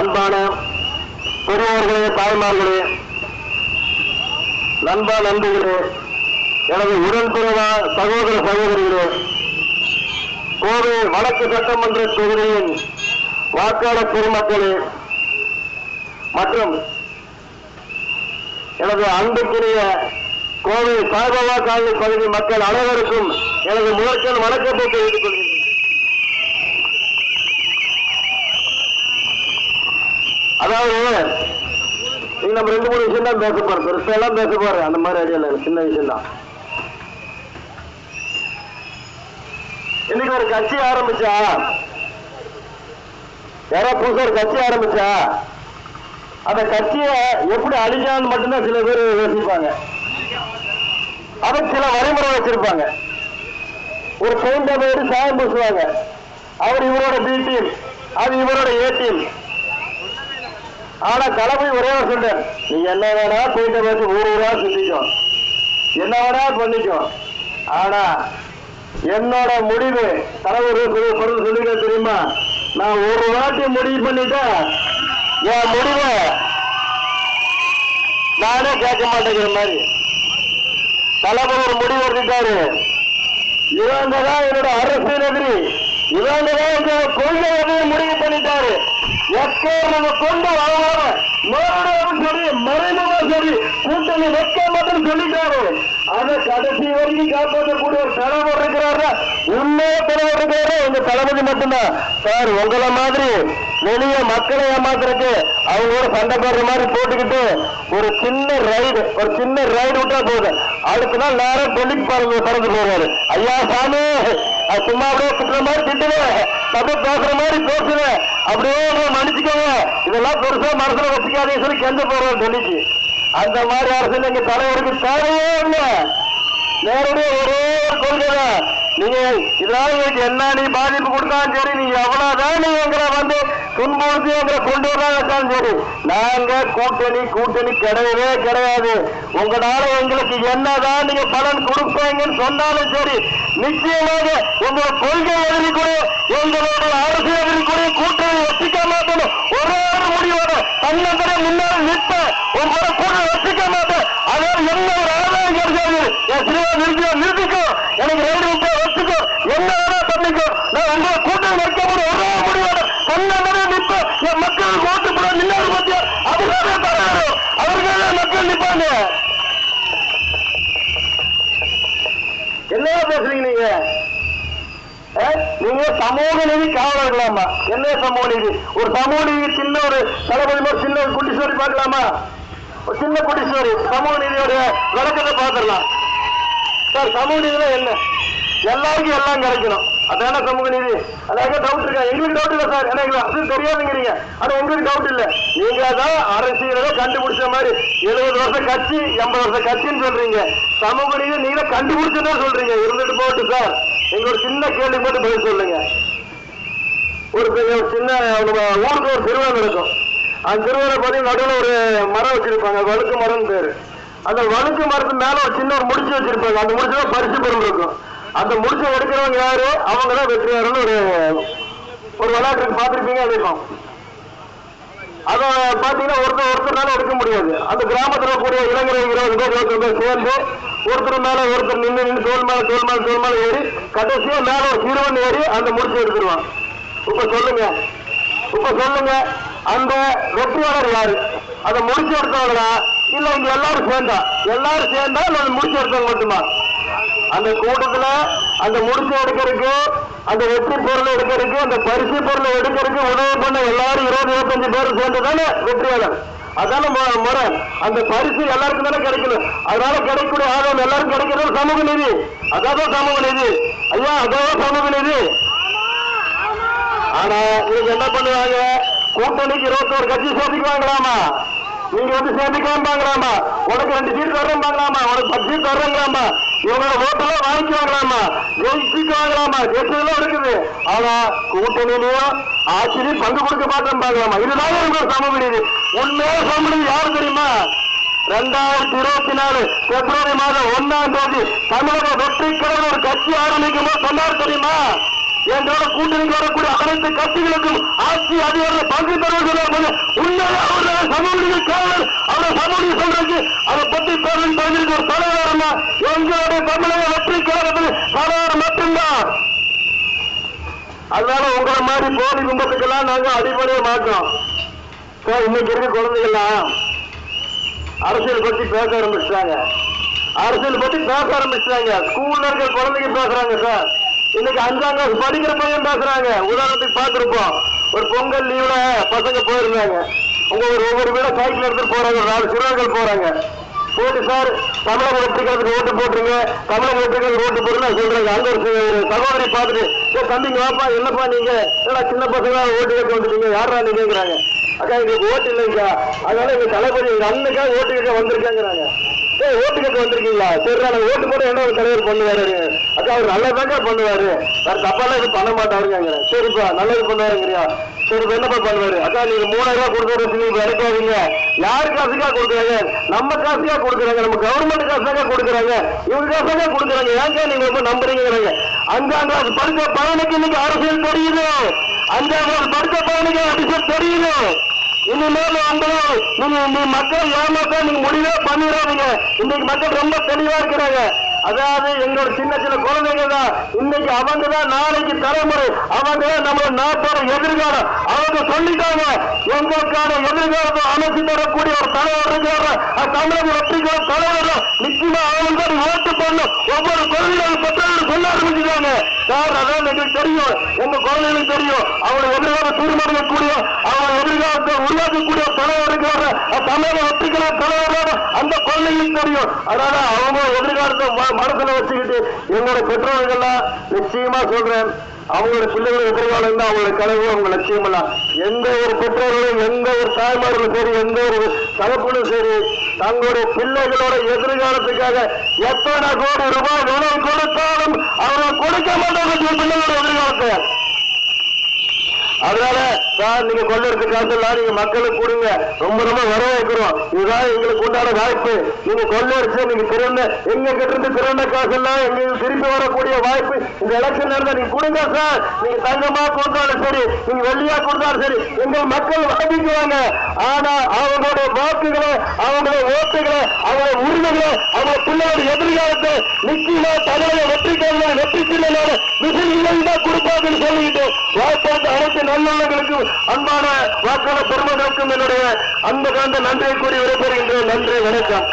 அன்பான பெரியவர்களே, தாய்மார்களே, நண்பா நண்பர்களே, எனது உடன்பிறவா சகோதர சகோதரிகளே, கோவை வடக்கு சட்டமன்ற தொகுதியின் வாக்காளர் பெருமக்களே மற்றும் எனது அன்புக்குரிய கோவை சாய்பாபா காலனி பகுதி மக்கள் அனைவருக்கும் எனது முதற்கண் வணக்கத்தை தெரிவித்துக் கொள்கிறேன். அதாவது நீங்க நம்ம 2-3 விஷயம் தான் பேச போறோம், பெருசா எல்லாம் பேச போறேன், அந்த மாதிரி ஐடியா இல்லை, சின்ன விஷயம் தான். இன்னைக்கு ஒரு கட்சி ஆரம்பிச்சா, யாரோ புதுசா ஒரு கட்சி ஆரம்பிச்சா அந்த கட்சியை எப்படி அழிஞ்சான்னு மட்டும்தான் சில பேர் யோசிப்பாங்க. அதுக்கு சில வழிமுறை வச்சிருப்பாங்க. ஒரு பெயிண்ட போயிட்டு சாயம் பூசுவாங்க. அவர் இவரோட பி டீம், அது இவரோட ஏ டீம். ஆனா தலைமை ஒரே ஒரு சொல்ற, நீங்க என்ன வேணா பெயிண்ட வச்சு ஊரா சுத்திக்கும், என்ன வேணா பண்ணிக்கும், ஆனா என்னோட முடிவு தலைவர் பொருள் சொல்லிக்க தெரியுமா, நான் ஒரு வாட்டி முடிவு பண்ணிட்டேன், என் முடிவை நானே கேட்க மாட்டேங்கிற மாதிரி தலைவர் ஒரு முடிவு எடுத்துட்டாரு. இவங்கதான் என்னோட அரசியல் எதிரி, இவங்கதான் எங்க கொள்கை எதிரி முடிவு பண்ணிட்டாரு. நம்ம கொண்டு வரவாங்க மறுபடியும் சரி, மறைமுகமா சரி, கூட்டணி வைக்க மட்டும் சொல்லிட்டாரு. அதை கடைசி வரைக்கும் காப்பாற்றக்கூடிய ஒரு தலைவர் இருக்கிறாரு, உண்மையே தலைவர் இருக்கிறாரு இந்த தளபதி மட்டும்தான். சார் உங்களை மாதிரி வெளிய மக்களை ஏமாத்துறதுக்கு அவங்களோட சண்டை போடுற மாதிரி போட்டுக்கிட்டு ஒரு சின்ன ரைடு விட்டா போகுது, அடுத்த நாள் நேரம் டெல்லிக்கு பறந்து போவாரு. ஐயா சாமி, சும்மா அப்படியே திட்டுற மாதிரி திட்டுவேன், அப்படியே பேசுற மாதிரி பேசுவேன், அப்படியே மன்னிச்சுக்கோங்க, இதெல்லாம் பெருசா மனசுல வச்சுக்காதீங்க சொல்லி கெஞ்ச போறோம் டெல்லிக்கு. அந்த மாதிரி அரசியல் எங்க தலைவருக்கு தேவையே இல்லை. நேரடியாக ஒரே ஒரு கொள்கை தான், நீங்க இதனால உங்களுக்கு என்ன நீ பாதிப்பு கொடுத்தாலும் சரி, நீங்க எவ்வளவுதான் நீங்க எங்களை வந்து துன்புறுத்தி எங்களை கொண்டு வராலும் சரி, நாங்க கூட்டணி கிடையவே கிடையாது. உங்களால எங்களுக்கு என்னதான் நீங்க பலன் கொடுப்பீங்கன்னு சொன்னாலும் சரி, நிச்சயமாக உங்களோட கொள்கை எதிரி கூட எங்களோட அரசு எதிரி கூட கூட்டணி வச்சுக்க மாட்டோம். ஒரே ஒரு முடிவோட தன்னந்தர முன்னாள் நிற்ப உங்களோட கூட்டணி வச்சுக்க மாட்டேன். அதாவது என்ன ஒரு ஆதாயம் கிடைக்காது, என் சிறுவா நிறுத்திக்கோ, எனக்கு 2 நிமிஷம் வச்சுக்கோ, என்ன வேணா பண்ணிக்கோ, நான் உங்களை கூட்டணி வைக்க முடியும். ஒரே முடிவோட தன்னந்தர நிற்ப என் மக்களுக்கு ஓட்டு போட நின்னாரு பத்தியா, அதுக்காக தலைவரும் அவர்களே மக்கள் நிற்பாங்க. என்ன பேசுறீங்க நீங்க? நீங்க சமூக நீதி காவலர்களாமா? என்ன சமூக நீதி? ஒரு சமூக நீதி சின்ன ஒரு தளபதி மாதிரி சின்ன குட்டி ஸ்டோரி பார்க்கலாமா? ஒரு சின்ன குட்டி ஸ்டோரி சமூக நீதியோட விளக்கத்தை பார்த்துடலாம். சார் சமூக நீதினா என்ன? எல்லாருக்கும் எல்லாம் கிடைக்கணும், அதான சமூக நீதி. அதாக டவுட் இருக்கா? எங்களுக்கு டவுட் இல்லை சார், ஏன்னா எங்களுக்கு அது தெரியாதுங்கிறீங்க, ஆனா எங்களுக்கு டவுட் இல்லை. நீங்க தான் அரசியலை கண்டுபிடிச்ச மாதிரி 70 வருஷம் கட்சி 80 வருஷம் கட்சின்னு சொல்றீங்க, சமூக நீதி நீங்க கண்டுபிடிச்சதான் சொல்றீங்க. இருந்துட்டு போட்டு சார், எங்களோட சின்ன கேள்வி போட்டு பதில் சொல்லுங்க. ஒரு சின்ன ஊருக்கு ஒரு திருவிழா நடக்கும். அந்த திருவிழா பார்த்தீங்கன்னா நடுவில் ஒரு மரம் வச்சிருப்பாங்க, வழுக்கு மரம் பேரு. அந்த வழுக்கு மரத்து மேல ஒரு சின்ன ஒரு முடிச்சு வச்சிருப்பாங்க, அந்த முடிச்சுல பரிசு பொருள் இருக்கும். அந்த முடிச்ச எடுக்கிறவங்க யாரு? அவங்கதான் வெற்றியாளர்னு ஒரு விளையாட்டுக்கு பார்த்திருப்பீங்க. அதிகம் அதை பாத்தீங்கன்னா ஒருத்தர்னால எடுக்க முடியாது. அந்த கிராமத்தில் கூடிய இளைஞர்கள் 20 பேர் 20 பேர் சேர்ந்து ஒருத்தர் மேல ஒருத்தர் நின்று தோல் மேல ஏறி கடைசியா மேல ஒரு சிறுவன் ஏறி அந்த முடிச்சு எடுத்துருவான். இப்ப சொல்லுங்க அந்த வெற்றியாளர் யாரு? அதை முடிச்சு எடுத்தவங்களா இல்ல இங்க எல்லாரும் சேர்ந்தா இல்ல முடிச்சு எடுத்தவங்க மட்டுமா? அந்த கூட்டத்துல அந்த முடிச்சு எடுக்கிறதுக்கு, அந்த வெற்றி பொருள் எடுக்கிறதுக்கு, அந்த பரிசு பொருளை எடுக்கிறதுக்கு உதவி பண்ண எல்லாரும் 20-25 பேர் சேர்ந்துதானே வெற்றியாளர். அதான முறை. அந்த பரிசு எல்லாருக்கும் தானே கிடைக்கணும். அதனால கிடைக்கக்கூடிய ஆதாயம் எல்லாரும் கிடைக்கிறது சமூக நீதி. அதான் சமூக நீதி ஐயா, அதான் சமூக நீதி. ஆனா நீங்க என்ன பண்ணுவாங்க? கூட்டணிக்கு 21 கட்சி சேர்த்துக்குவாங்களாமா, நீங்க வந்து சேர்ந்துக்கலாம்பாங்களாமா, உனக்கு 2 சீட் தர்றோம்பாங்களாமா, உனக்கு 10 சீட் தர்றோங்களாமா, இவங்களோட ஓட்டெல்லாம் வாங்கிக்குவாங்களாமா, ஜெயிச்சுக்குவாங்களாமா, ஜெயிச்சதெல்லாம் இருக்குது. ஆனா கூட்டணியிலையும் ஆட்சியிலையும் பங்கு கொடுக்க மாட்டோம்பாங்களாமா. இதுதான் உங்களோட சமூக நீதி. உண்மையான சமூக நீதி யாரு தெரியுமா? 2024 பிப்ரவரி மாதம் 1ஆம் தேதி தமிழக வெற்றி கழகம் ஒரு கட்சி ஆரம்பிக்கும் போது சொன்னார் தெரியுமா? எங்களோட கூட்டணிக்கு வரக்கூடிய அனைத்து கட்சிகளுக்கும் ஆட்சி அதிகார பங்கு தருவது உண்மையாக அவருடைய சமூக காவலர் அவருடைய சமூக சொல்றதுக்கு அதை பத்தி பேரின் பகுதிக்கு ஒரு தலைவரமா எங்களுடைய தமிழக வெற்றி கழகத்தில் தலைவர் மட்டும்தான். அதனால உங்களை மாதிரி போலி கும்பத்துக்கெல்லாம் நாங்க அடிப்படையே மாட்டோம். இன்னைக்கு இருக்க குழந்தைகள்லாம் அரசியல் பத்தி பேச ஆரம்பிச்சிட்டாங்க. அரசியல் பத்தி பேச ஆரம்பிச்சிட்டாங்க. ஸ்கூல்ல இருக்க குழந்தைங்க பேசுறாங்க சார். இன்னைக்கு 5ஆம் கிளாஸ் படிக்கிற பையன் பேசுறாங்க. உதாரணத்துக்கு பார்த்திருப்போம், ஒரு பொங்கல் லீவ்ல பசங்க போயிருந்தாங்க. ஒவ்வொரு வீட சைக்கிள் எடுத்துட்டு போறாங்க. 4 சிறுவர்கள் போறாங்க. போட்டு சார் தமிழக வெற்றிகளுக்கு ஓட்டு போட்டுருங்க, தமிழக வெற்றிகளுக்கு ஓட்டு போடுங்க சொல்றாங்க. அங்க ஒரு சகோதரி பார்த்துட்டு தம்பிங்க வாப்பா என்னப்பா நீங்க சின்ன பசங்க ஓட்டு கேட்க வந்துட்டீங்க, யாரா நீங்கிறாங்க. அக்கா எங்களுக்கு ஓட்டு இல்லைங்கக்கா, அதனால எங்க தளபதி எங்க அண்ணனுக்காக ஓட்டு கேட்க வந்திருக்காங்கிறாங்க. ஓட்டு கேட்க வந்திருக்கீங்களா? சரி நான் ஓட்டு போட என்ன ஒரு தலைவர் பண்ணுவாரு. அக்கா அவர் நல்லதாங்க பண்ணுவாரு, வேற தப்பாலாம் இது பண்ண மாட்டாருங்க. சரிப்பா நல்லது பண்ணுவாருங்கிறியா? சரி என்னப்பா பண்ணுவாரு? அக்கா நீங்க 3000 ரூபாய் கொடுக்குறது நீங்க இறக்காதீங்க. யாரு காசுக்கா கொடுக்குறாங்க? நம்ம காசுக்கா கொடுக்குறாங்க, நம்ம கவர்மெண்ட் காசுக்காக கொடுக்குறாங்க, இவங்க காசுக்காக கொடுக்குறாங்க. ஏங்க நீங்க ரொம்ப நம்புறீங்கிறாங்க. 5ஆம் கிளாஸ் படித்த பையனுக்கு இன்னைக்கு அரசியல் தெரியுது. 5ஆம் கிளாஸ் படித்த பையனுக்கு அரசியல் தெரியுது. இனிமேல் நீங்க மக்கள் ஏமாத்த நீங்க முடிவே பண்ணிடாதீங்க. இன்னைக்கு மக்கள் ரொம்ப தெளிவா இருக்கிறாங்க. அதாவது எங்களோட சின்ன சின்ன குழந்தைங்க தான் இன்னைக்கு, அவங்க தான் நாளைக்கு தலைமுறை, அவங்க தான் நம்ம நாட்டோட எதிர்காலம். அவங்க சொல்லிட்டாங்க எங்களுக்கான எதிர்காலத்தை அமைச்சு தரக்கூடிய ஒரு தலைவர் இருக்கிற தமிழக வெற்றிக்கான தலைவர் நிச்சயமா அவங்க ஓட்டு பண்ணும். ஒவ்வொரு குழந்தைகளும் பெற்றோர்கள் சொல்ல ஆரம்பிச்சுட்டாங்க. சார் அதான் எங்களுக்கு தெரியும், எங்க குழந்தைகளுக்கு தெரியும் அவங்க எதிர்காலம் தீர்மானிக்கக்கூடிய, அவங்க எதிர்காலத்தை உருவாக்கக்கூடிய தலைவர் இருக்கிற தமிழக வெற்றிக்கான தலைவர் அந்த குழந்தைகளுக்கு தெரியும். அதனால அவங்க எதிர்காலத்தை மனசுல வச்சுக்கிட்டு எங்களோட பெற்றோர்கள்லாம் நிச்சயமா சொல்றேன், அவங்களோட பிள்ளைகள் எதிர்காலம் தான் அவங்களோட கனவு, அவங்க லட்சியம் எல்லாம். எந்த ஒரு பெற்றோர்களும் எந்த ஒரு தாய்மார்களும் சரி, எந்த ஒரு தகப்பனும் சரி, தங்களுடைய பிள்ளைகளோட எதிர்காலத்துக்காக எத்தனை கோடி ரூபாய் விலை கொடுத்தாலும் அவர்கள் கொடுக்க மாட்டாங்க பிள்ளைகளோட எதிர்காலத்தை. அதனால சார் நீங்க கொள்ளெடுத்த காசெல்லாம் நீங்க மக்களுக்கு கொடுங்க, ரொம்ப ரொம்ப வரவேற்கிறோம். இதுதான் எங்களுக்கு உண்டான வாய்ப்பு. நீங்க கொள்ளெடுத்து நீங்க திறந்த எங்க கிட்ட இருந்து திறந்த காசெல்லாம் எங்களுக்கு திரும்பி வரக்கூடிய வாய்ப்பு இந்த எலெக்ஷன் இருந்தா நீங்க கொடுங்க சார். நீங்க தங்கமா கொடுத்தாலும் சரி, நீங்க வெள்ளியா கொடுத்தாலும் சரி, எங்க மக்கள் வாங்கிக்குவாங்க. ஆனா அவங்களுடைய வாக்குகளை, அவங்களுடைய ஓட்டுகளை, அவங்களுடைய உரிமைகளை, அவங்க பிள்ளையோட எதிர்காலத்தை நிச்சயமா தமிழக வெற்றிக்கான வெற்றி சின்ன விசில் தான் கொடுப்பாங்கன்னு சொல்லிட்டு வாய்ப்பு அனைத்து நல்லவர்களுக்கு அன்பான வாக்காளர் பெருமக்களுக்கும் என்னுடைய அன்பு கலந்த நன்றியை கூறி விடைபெறுகின்றேன். நன்றி, வணக்கம்.